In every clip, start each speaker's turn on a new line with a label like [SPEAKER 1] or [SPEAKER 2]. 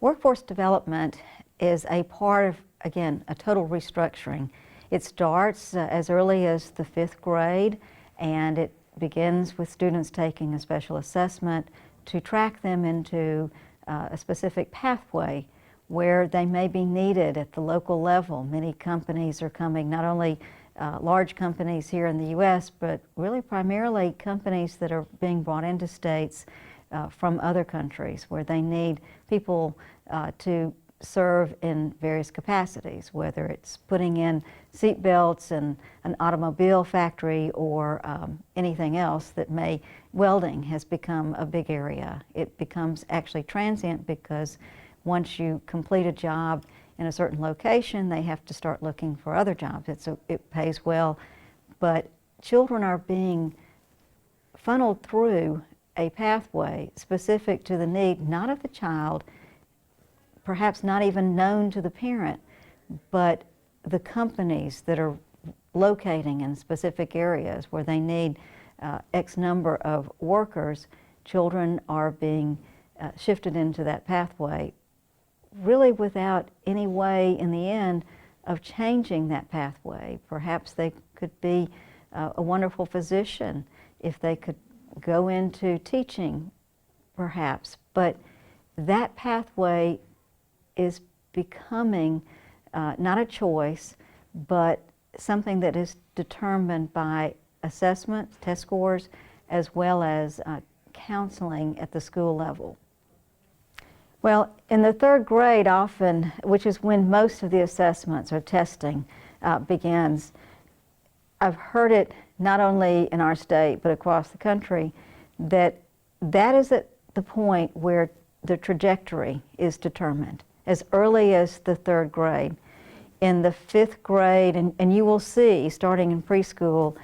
[SPEAKER 1] Workforce development is a part of, again, a total restructuring. It starts as early as the 5th grade, and it begins with students taking a special assessment to track them into a specific pathway where they may be needed at the local level. Many companies are coming, not only large companies here in the U.S., but really primarily companies that are being brought into states from other countries where they need people to serve in various capacities, whether it's putting in seat belts in an automobile factory or anything else that may. Welding has become a big area. It becomes actually transient because once you complete a job in a certain location, they have to start looking for other jobs. It pays well, but children are being funneled through a pathway specific to the need, not of the child, perhaps not even known to the parent, but the companies that are locating in specific areas where they need X number of workers. Children are being shifted into that pathway, really without any way in the end of changing that pathway. Perhaps they could be a wonderful physician if they could go into teaching, perhaps, but that pathway is becoming not a choice, but something that is determined by assessment, test scores, as well as counseling at the school level. Well, in the 3rd grade often, which is when most of the assessments or testing begins, I've heard it not only in our state but across the country, that is at the point where the trajectory is determined as early as the 3rd grade. In the 5th grade, and you will see, starting in preschool,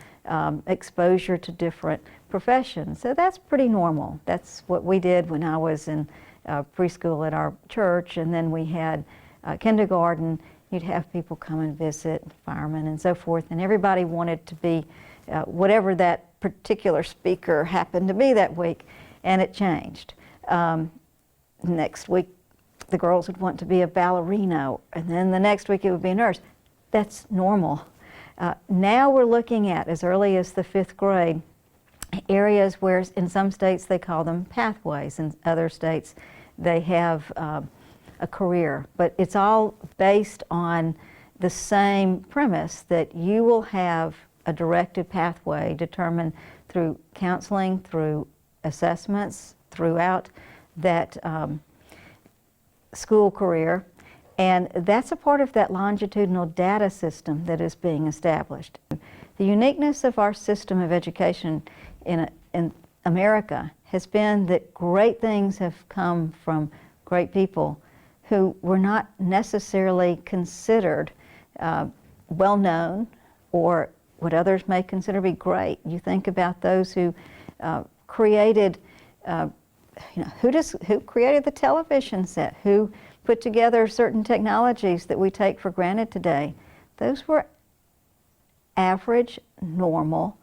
[SPEAKER 1] exposure to different professions. So that's pretty normal. That's what we did when I was in preschool at our church, and then we had kindergarten. You'd have people come and visit, firemen and so forth, and everybody wanted to be whatever that particular speaker happened to be that week, and it changed. Next week, the girls would want to be a ballerina, and then the next week it would be a nurse. That's normal. Now we're looking at, as early as the 5th grade, areas where in some states they call them pathways, in other states they have a career. But it's all based on the same premise that you will have a directed pathway determined through counseling, through assessments, throughout that school career. And that's a part of that longitudinal data system that is being established. The uniqueness of our system of education in America has been that great things have come from great people who were not necessarily considered well-known or what others may consider to be great. You think about those who created, who created the television set, who put together certain technologies that we take for granted today. Those were average, normal,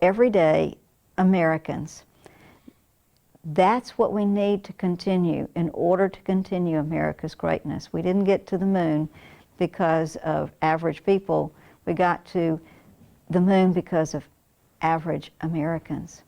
[SPEAKER 1] everyday Americans. That's what we need to continue in order to continue America's greatness. We didn't get to the moon because of average people. We got to the moon because of average Americans.